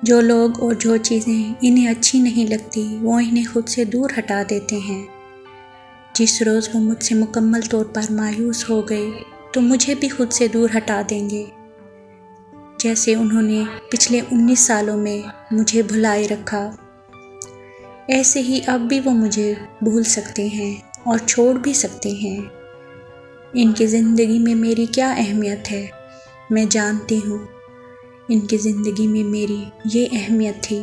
جو لوگ اور جو چیزیں انہیں اچھی نہیں لگتی وہ انہیں خود سے دور ہٹا دیتے ہیں۔ جس روز وہ مجھ سے مکمل طور پر مایوس ہو گئے تو مجھے بھی خود سے دور ہٹا دیں گے، جیسے انہوں نے پچھلے 19 سالوں میں مجھے بھلائے رکھا، ایسے ہی اب بھی وہ مجھے بھول سکتے ہیں اور چھوڑ بھی سکتے ہیں۔ ان کی زندگی میں میری کیا اہمیت ہے، میں جانتی ہوں۔ ان کی زندگی میں میری یہ اہمیت تھی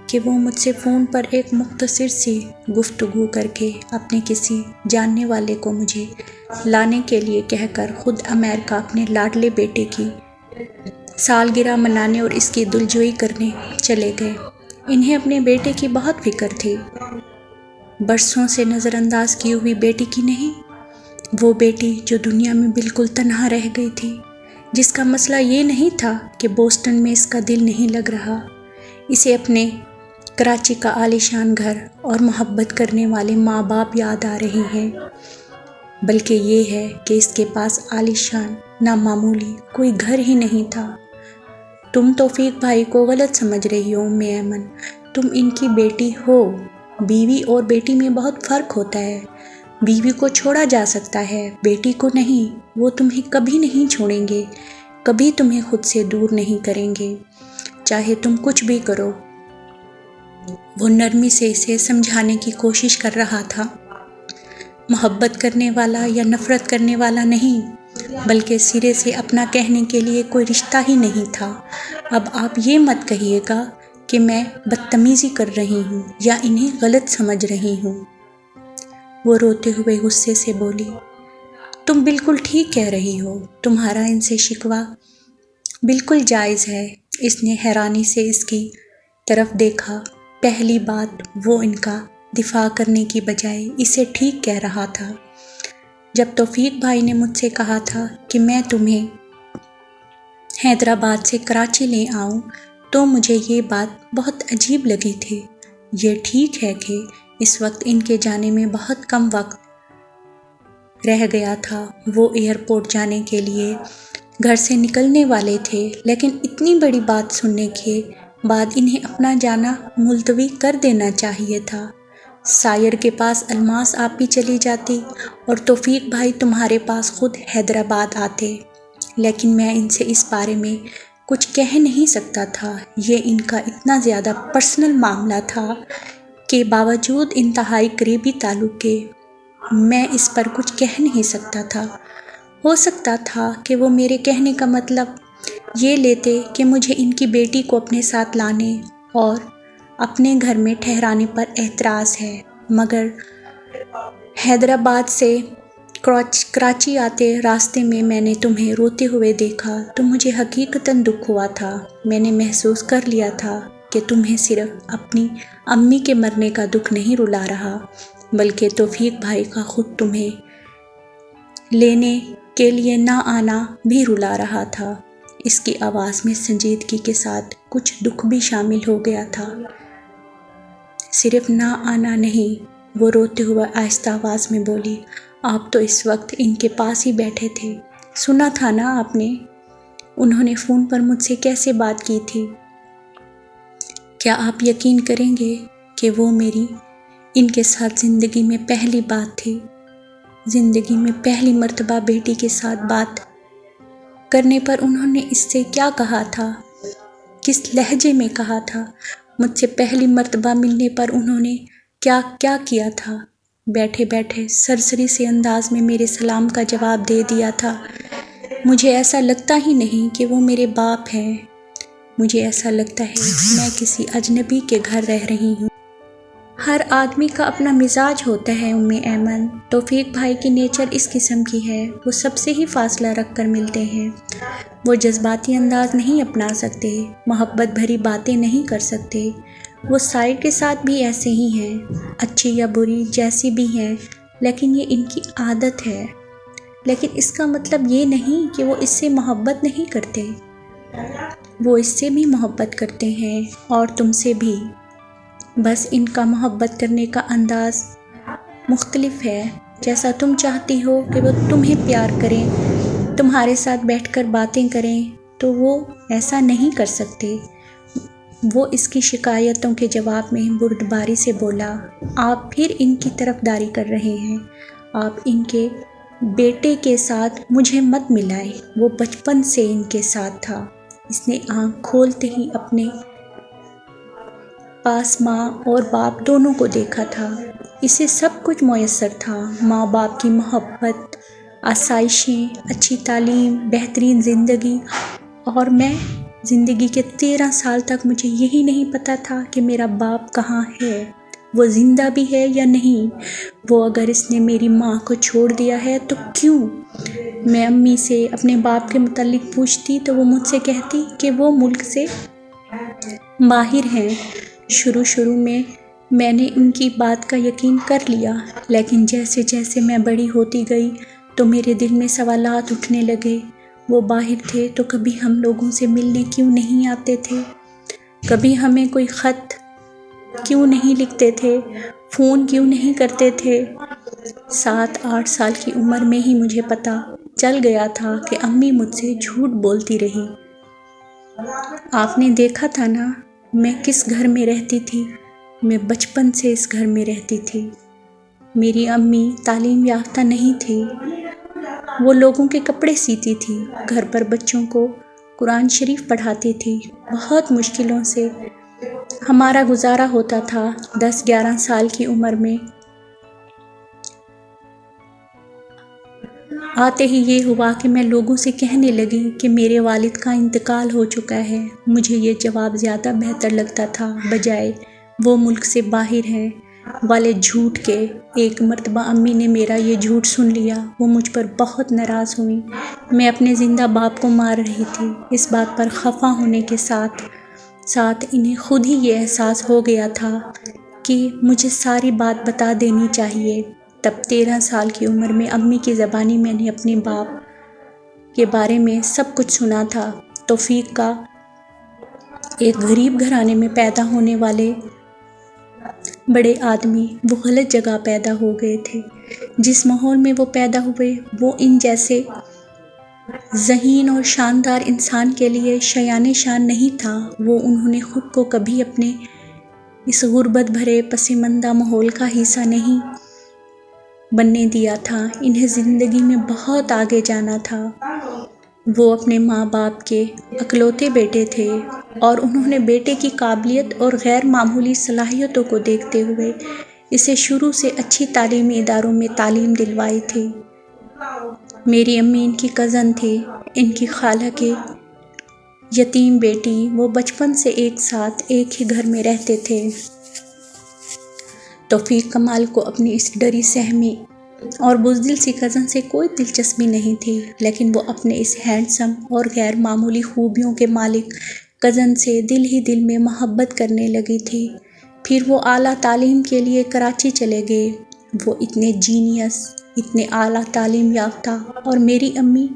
کہ وہ مجھ سے فون پر ایک مختصر سی گفتگو کر کے اپنے کسی جاننے والے کو مجھے لانے کے لیے کہہ کر خود امریکہ اپنے لاڈلے بیٹے کی سالگرہ منانے اور اس کی دلجوئی کرنے چلے گئے۔ انہیں اپنے بیٹے کی بہت فکر تھی، برسوں سے نظر انداز کی ہوئی بیٹی کی نہیں، وہ بیٹی جو دنیا میں بالکل تنہا رہ گئی تھی، جس کا مسئلہ یہ نہیں تھا کہ بوسٹن میں اس کا دل نہیں لگ رہا، اسے اپنے کراچی کا عالیشان گھر اور محبت کرنے والے ماں باپ یاد آ رہے ہیں، بلکہ یہ ہے کہ اس کے پاس عالیشان نامعمولی کوئی گھر ہی نہیں تھا۔ تم توفیق بھائی کو غلط سمجھ رہی ہو ام ایمن، تم ان کی بیٹی ہو۔ بیوی اور بیٹی میں بہت فرق ہوتا ہے، بیوی کو چھوڑا جا سکتا ہے، بیٹی کو نہیں۔ وہ تمہیں کبھی نہیں چھوڑیں گے، کبھی تمہیں خود سے دور نہیں کریں گے، چاہے تم کچھ بھی کرو۔ وہ نرمی سے اسے سمجھانے کی کوشش کر رہا تھا، محبت کرنے والا یا نفرت کرنے والا نہیں، بلکہ سرے سے اپنا کہنے کے لیے کوئی رشتہ ہی نہیں تھا۔ اب آپ یہ مت کہیے گا کہ میں بدتمیزی کر رہی ہوں یا انہیں غلط سمجھ رہی ہوں۔ وہ روتے ہوئے غصے سے بولی، تم بالکل ٹھیک کہہ رہی ہو، تمہارا ان سے شکوہ بالکل جائز ہے۔ اس نے حیرانی سے اس کی طرف دیکھا۔ پہلی بات وہ ان کا دفاع کرنے کی بجائے اسے ٹھیک کہہ رہا تھا۔ جب توفیق بھائی نے مجھ سے کہا تھا کہ میں تمہیں حیدرآباد سے کراچی لے آؤں تو مجھے یہ بات بہت عجیب لگی تھی۔ یہ ٹھیک ہے کہ اس وقت ان کے جانے میں بہت کم وقت رہ گیا تھا، وہ ایئرپورٹ جانے کے لیے گھر سے نکلنے والے تھے، لیکن اتنی بڑی بات سننے کے بعد انہیں اپنا جانا ملتوی کر دینا چاہیے تھا۔ سائر کے پاس الماس آپ بھی چلی جاتی اور توفیق بھائی تمہارے پاس خود حیدرآباد آتے، لیکن میں ان سے اس بارے میں کچھ کہہ نہیں سکتا تھا۔ یہ ان کا اتنا زیادہ پرسنل معاملہ تھا کہ باوجود انتہائی قریبی تعلق کے میں اس پر کچھ کہہ نہیں سکتا تھا۔ ہو سکتا تھا کہ وہ میرے کہنے کا مطلب یہ لیتے کہ مجھے ان کی بیٹی کو اپنے ساتھ لانے اور اپنے گھر میں ٹھہرانے پر اعتراض ہے، مگر حیدرآباد سے کراچی آتے راستے میں نے تمہیں روتے ہوئے دیکھا تو مجھے حقیقتاً دکھ ہوا تھا۔ میں نے محسوس کر لیا تھا کہ تمہیں صرف اپنی امی کے مرنے کا دکھ نہیں رلا رہا، بلکہ توفیق بھائی کا خود تمہیں لینے کے لیے نہ آنا بھی رلا رہا تھا۔ اس کی آواز میں سنجیدگی کے ساتھ کچھ دکھ بھی شامل ہو گیا تھا۔ صرف نہ آنا نہیں، وہ روتے ہوئے آہستہ آواز میں بولی، آپ تو اس وقت ان کے پاس ہی بیٹھے تھے، سنا تھا نا آپ نے، انہوں نے فون پر مجھ سے کیسے بات کی تھی۔ کیا آپ یقین کریں گے کہ وہ میری ان کے ساتھ زندگی میں پہلی بات تھی، زندگی میں پہلی مرتبہ بیٹی کے ساتھ بات کرنے پر انہوں نے اس سے کیا کہا تھا، کس لہجے میں کہا تھا، مجھ سے پہلی مرتبہ ملنے پر انہوں نے کیا کیا تھا۔ بیٹھے بیٹھے سرسری سے انداز میں میرے سلام کا جواب دے دیا تھا۔ مجھے ایسا لگتا ہی نہیں کہ وہ میرے باپ ہیں، مجھے ایسا لگتا ہے میں کسی اجنبی کے گھر رہ رہی ہوں۔ ہر آدمی کا اپنا مزاج ہوتا ہے ام ایمن، توفیق بھائی کی نیچر اس قسم کی ہے، وہ سب سے ہی فاصلہ رکھ کر ملتے ہیں، وہ جذباتی انداز نہیں اپنا سکتے، محبت بھری باتیں نہیں کر سکتے۔ وہ سائر کے ساتھ بھی ایسے ہی ہیں، اچھی یا بری جیسی بھی ہیں، لیکن یہ ان کی عادت ہے۔ لیکن اس کا مطلب یہ نہیں کہ وہ اس سے محبت نہیں کرتے، وہ اس سے بھی محبت کرتے ہیں اور تم سے بھی، بس ان کا محبت کرنے کا انداز مختلف ہے۔ جیسا تم چاہتی ہو کہ وہ تمہیں پیار کریں، تمہارے ساتھ بیٹھ کر باتیں کریں تو وہ ایسا نہیں کر سکتے۔ وہ اس کی شکایتوں کے جواب میں بردباری سے بولا، آپ پھر ان کی طرفداری کر رہے ہیں۔ آپ ان کے بیٹے کے ساتھ مجھے مت ملائیں، وہ بچپن سے ان کے ساتھ تھا۔ اس نے آنکھ کھولتے ہی اپنے پاس ماں اور باپ دونوں کو دیکھا تھا۔ اسے سب کچھ میسر تھا، ماں باپ کی محبت، آسائشیں، اچھی تعلیم، بہترین زندگی، اور میں زندگی کے 13 سال تک مجھے یہی نہیں پتا تھا کہ میرا باپ کہاں ہے، وہ زندہ بھی ہے یا نہیں، وہ اگر اس نے میری ماں کو چھوڑ دیا ہے تو کیوں؟ میں امی سے اپنے باپ کے متعلق پوچھتی تو وہ مجھ سے کہتی کہ وہ ملک سے باہر ہیں۔ شروع میں نے ان کی بات کا یقین کر لیا، لیکن جیسے جیسے میں بڑی ہوتی گئی تو میرے دل میں سوالات اٹھنے لگے۔ وہ باہر تھے تو کبھی ہم لوگوں سے ملنے کیوں نہیں آتے تھے؟ کبھی ہمیں کوئی خط کیوں نہیں لکھتے تھے؟ فون کیوں نہیں کرتے تھے؟ 7-8 سال کی عمر میں ہی مجھے پتا چل گیا تھا کہ امی مجھ سے جھوٹ بولتی رہی۔ آپ نے دیکھا تھا نا میں کس گھر میں رہتی تھی؟ میں بچپن سے اس گھر میں رہتی تھی۔ میری امی تعلیم یافتہ نہیں تھی، وہ لوگوں کے کپڑے سیتی تھی، گھر پر بچوں کو قرآن شریف پڑھاتی تھی۔ بہت مشکلوں سے ہمارا گزارا ہوتا تھا۔ 10-11 سال کی عمر میں آتے ہی یہ ہوا کہ میں لوگوں سے کہنے لگی کہ میرے والد کا انتقال ہو چکا ہے۔ مجھے یہ جواب زیادہ بہتر لگتا تھا بجائے وہ ملک سے باہر ہیں والے جھوٹ کے۔ ایک مرتبہ امی نے میرا یہ جھوٹ سن لیا، وہ مجھ پر بہت ناراض ہوئیں۔ میں اپنے زندہ باپ کو مار رہی تھی۔ اس بات پر خفا ہونے کے ساتھ ساتھ انہیں خود ہی یہ احساس ہو گیا تھا کہ مجھے ساری بات بتا دینی چاہیے۔ تب 13 سال کی عمر میں امی کی زبانی میں نے اپنے باپ کے بارے میں سب کچھ سنا تھا۔ توفیق کا ایک غریب گھرانے میں پیدا ہونے والے بڑے آدمی وہ غلط جگہ پیدا ہو گئے تھے۔ جس ماحول میں وہ پیدا ہوئے وہ ان جیسے ذہین اور شاندار انسان کے لیے شایان شان نہیں تھا۔ انہوں نے خود کو کبھی اپنے اس غربت بھرے پسماندہ ماحول کا حصہ نہیں بننے دیا تھا۔ انہیں زندگی میں بہت آگے جانا تھا۔ وہ اپنے ماں باپ کے اکلوتے بیٹے تھے اور انہوں نے بیٹے کی قابلیت اور غیر معمولی صلاحیتوں کو دیکھتے ہوئے اسے شروع سے اچھی تعلیمی اداروں میں تعلیم دلوائی تھی۔ میری امی ان کی کزن تھی، ان کی خالہ کے یتیم بیٹی۔ وہ بچپن سے ایک ساتھ ایک ہی گھر میں رہتے تھے۔ توفیق کمال کو اپنی اس ڈری سہمی اور بزدل سی کزن سے کوئی دلچسپی نہیں تھی، لیکن وہ اپنے اس ہینڈسم اور غیر معمولی خوبیوں کے مالک کزن سے دل ہی دل میں محبت کرنے لگی تھی۔ پھر وہ اعلیٰ تعلیم کے لیے کراچی چلے گئے۔ وہ اتنے جینیس، اتنے اعلیٰ تعلیم یافتہ، اور میری امی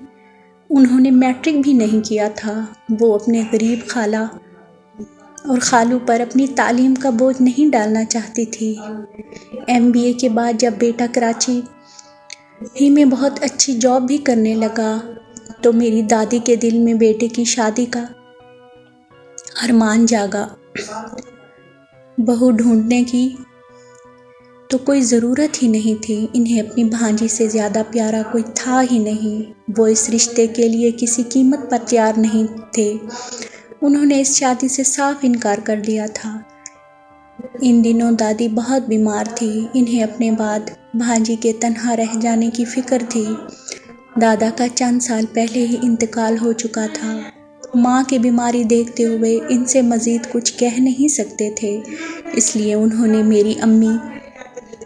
انہوں نے میٹرک بھی نہیں کیا تھا۔ وہ اپنے غریب خالہ اور خالو پر اپنی تعلیم کا بوجھ نہیں ڈالنا چاہتی تھی۔ MBA کے بعد جب بیٹا کراچی ہی میں بہت اچھی جاب بھی کرنے لگا تو میری دادی کے دل میں بیٹے کی شادی کا ارمان جاگا۔ بہو ڈھونڈنے کی تو کوئی ضرورت ہی نہیں تھی، انہیں اپنی بھانجی سے زیادہ پیارا کوئی تھا ہی نہیں۔ وہ اس رشتے کے لیے کسی قیمت پر تیار نہیں تھے۔ انہوں نے اس شادی سے صاف انکار کر دیا تھا۔ ان دنوں دادی بہت بیمار تھی، انہیں اپنے بعد بھانجی کے تنہا رہ جانے کی فکر تھی۔ دادا کا چند سال پہلے ہی انتقال ہو چکا تھا۔ ماں کی بیماری دیکھتے ہوئے ان سے مزید کچھ کہہ نہیں سکتے تھے، اس لیے انہوں نے میری امی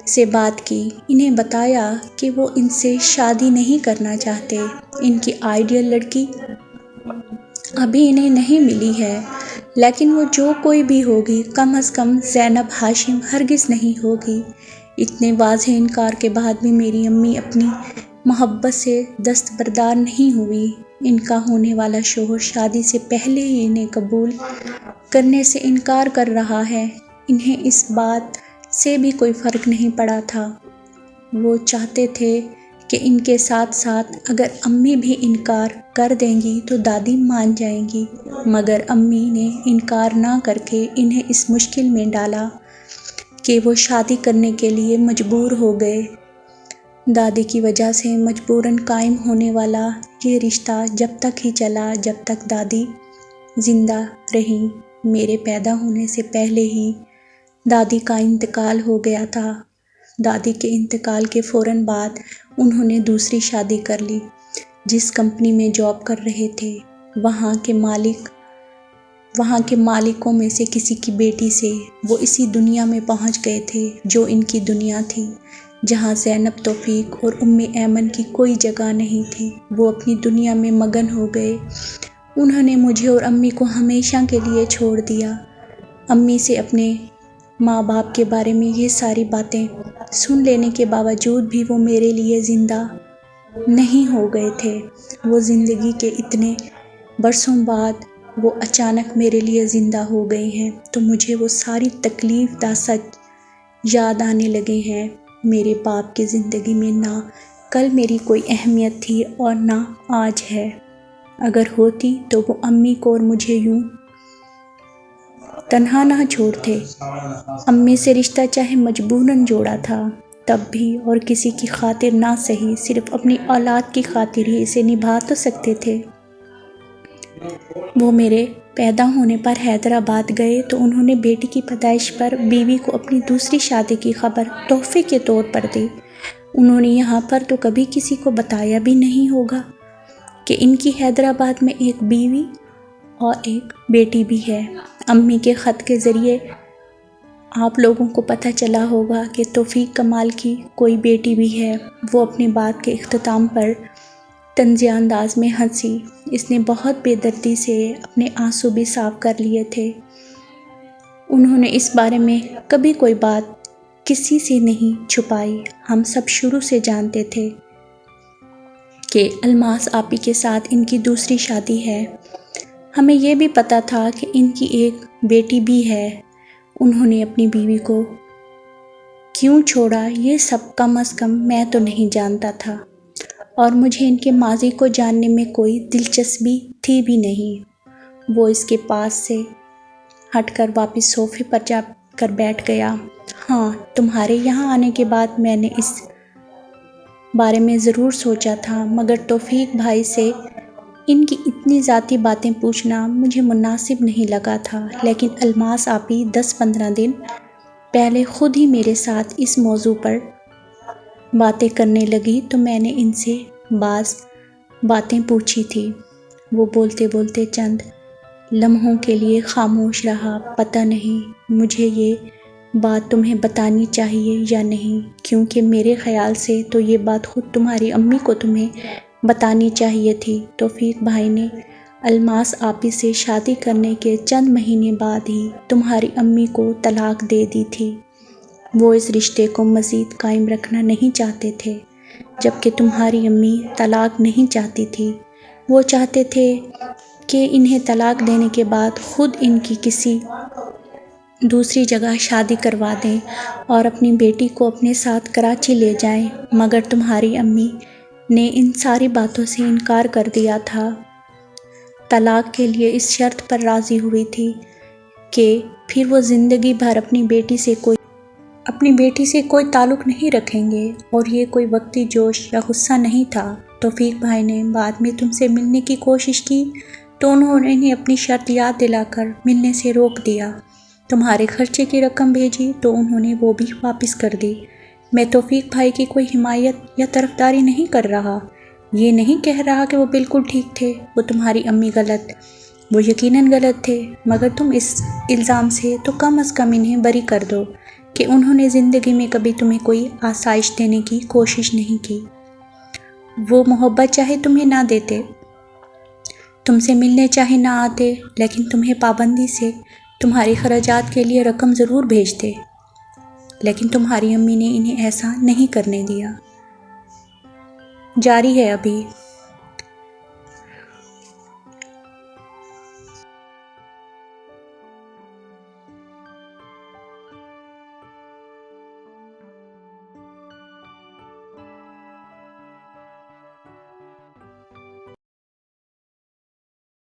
سے بات کی، انہیں بتایا کہ وہ ان سے شادی نہیں کرنا چاہتے۔ ان کی آئیڈیل لڑکی ابھی انہیں نہیں ملی ہے، لیکن وہ جو کوئی بھی ہوگی کم از کم زینب ہاشم ہرگز نہیں ہوگی۔ اتنے واضح انکار کے بعد بھی میری امی اپنی محبت سے دستبردار نہیں ہوئی۔ ان کا ہونے والا شوہر شادی سے پہلے ہی انہیں قبول کرنے سے انکار کر رہا ہے۔ انہیں اس بات سے بھی کوئی فرق نہیں پڑا تھا۔ وہ چاہتے تھے کہ ان کے ساتھ ساتھ اگر امی بھی انکار کر دیں گی تو دادی مان جائیں گی، مگر امی نے انکار نہ کر کے انہیں اس مشکل میں ڈالا کہ وہ شادی کرنے کے لیے مجبور ہو گئے۔ دادی کی وجہ سے مجبوراً قائم ہونے والا یہ رشتہ جب تک ہی چلا جب تک دادی زندہ رہیں۔ میرے پیدا ہونے سے پہلے ہی دادی کا انتقال ہو گیا تھا۔ دادی کے انتقال کے فوراً بعد انہوں نے دوسری شادی کر لی۔ جس کمپنی میں جاب کر رہے تھے وہاں کے مالکوں میں سے کسی کی بیٹی سے وہ اسی دنیا میں پہنچ گئے تھے جو ان کی دنیا تھی، جہاں زینب، توفیق اور ایمن کی کوئی جگہ نہیں تھی۔ وہ اپنی دنیا میں مگن ہو گئے۔ انہوں نے مجھے اور امی کو ہمیشہ کے لیے چھوڑ دیا۔ امی سے اپنے ماں باپ کے بارے میں یہ ساری باتیں سن لینے کے باوجود بھی وہ میرے لیے زندہ نہیں ہو گئے تھے۔ وہ زندگی کے اتنے برسوں بعد وہ اچانک میرے لیے زندہ ہو گئے ہیں تو مجھے وہ ساری تکلیف دہ سچ یاد آنے لگے ہیں۔ میرے باپ کی زندگی میں نہ کل میری کوئی اہمیت تھی اور نہ آج ہے۔ اگر ہوتی تو وہ امی کو اور مجھے یوں تنہا نہ چھوڑتے۔ امی سے رشتہ چاہے مجبوراً جوڑا تھا تب بھی، اور کسی کی خاطر نہ سہی، صرف اپنی اولاد کی خاطر ہی اسے نبھا تو سکتے تھے۔ وہ میرے پیدا ہونے پر حیدرآباد گئے تو انہوں نے بیٹی کی پیدائش پر بیوی کو اپنی دوسری شادی کی خبر تحفے کے طور پر دی۔ انہوں نے یہاں پر تو کبھی کسی کو بتایا بھی نہیں ہوگا کہ ان کی حیدرآباد میں ایک بیوی اور ایک بیٹی بھی ہے۔ امی کے خط کے ذریعے آپ لوگوں کو پتہ چلا ہوگا کہ توفیق کمال کی کوئی بیٹی بھی ہے۔ وہ اپنی بات کے اختتام پر طنزیہ انداز میں ہنسی۔ اس نے بہت بے دردی سے اپنے آنسو بھی صاف کر لیے تھے۔ انہوں نے اس بارے میں کبھی کوئی بات کسی سے نہیں چھپائی۔ ہم سب شروع سے جانتے تھے کہ الماس آپی کے ساتھ ان کی دوسری شادی ہے۔ ہمیں یہ بھی پتہ تھا کہ ان کی ایک بیٹی بھی ہے۔ انہوں نے اپنی بیوی کو کیوں چھوڑا یہ سب کم از کم میں تو نہیں جانتا تھا، اور مجھے ان کے ماضی کو جاننے میں کوئی دلچسپی تھی بھی نہیں۔ وہ اس کے پاس سے ہٹ کر واپس صوفے پر جا کر بیٹھ گیا۔ ہاں، تمہارے یہاں آنے کے بعد میں نے اس بارے میں ضرور سوچا تھا، مگر توفیق بھائی سے ان کی اتنی ذاتی باتیں پوچھنا مجھے مناسب نہیں لگا تھا۔ لیکن الماس آپی 10-15 دن پہلے خود ہی میرے ساتھ اس موضوع پر باتیں کرنے لگی تو میں نے ان سے بعض باتیں پوچھی تھی۔ وہ بولتے بولتے چند لمحوں کے لیے خاموش رہا۔ پتہ نہیں مجھے یہ بات تمہیں بتانی چاہیے یا نہیں، کیونکہ میرے خیال سے تو یہ بات خود تمہاری امی کو تمہیں بتانی چاہیے تھی۔ توفیق بھائی نے الماس آپی سے شادی کرنے کے چند مہینے بعد ہی تمہاری امی کو طلاق دے دی تھی۔ وہ اس رشتے کو مزید قائم رکھنا نہیں چاہتے تھے، جبکہ تمہاری امی طلاق نہیں چاہتی تھی۔ وہ چاہتے تھے کہ انہیں طلاق دینے کے بعد خود ان کی کسی دوسری جگہ شادی کروا دیں اور اپنی بیٹی کو اپنے ساتھ کراچی لے جائیں، مگر تمہاری امی نے ان ساری باتوں سے انکار کر دیا تھا۔ طلاق کے لیے اس شرط پر راضی ہوئی تھی کہ پھر وہ زندگی بھر اپنی بیٹی سے کوئی تعلق نہیں رکھیں گے، اور یہ کوئی وقتی جوش یا غصہ نہیں تھا۔ توفیق بھائی نے بعد میں تم سے ملنے کی کوشش کی تو انہوں نے انہیں اپنی شرط یاد دلا کر ملنے سے روک دیا۔ تمہارے خرچے کی رقم بھیجی تو انہوں نے وہ بھی واپس کر دی۔ میں توفیق بھائی کی کوئی حمایت یا طرفداری نہیں کر رہا، یہ نہیں کہہ رہا کہ وہ بالکل ٹھیک تھے۔ وہ تمہاری امی غلط، وہ یقیناً غلط تھے، مگر تم اس الزام سے تو کم از کم انہیں بری کر دو کہ انہوں نے زندگی میں کبھی تمہیں کوئی آسائش دینے کی کوشش نہیں کی۔ وہ محبت چاہے تمہیں نہ دیتے، تم سے ملنے چاہے نہ آتے، لیکن تمہیں پابندی سے تمہارے خراجات کے لیے رقم ضرور بھیجتے، لیکن تمہاری امی نے انہیں ایسا نہیں کرنے دیا۔ جاری ہے ابھی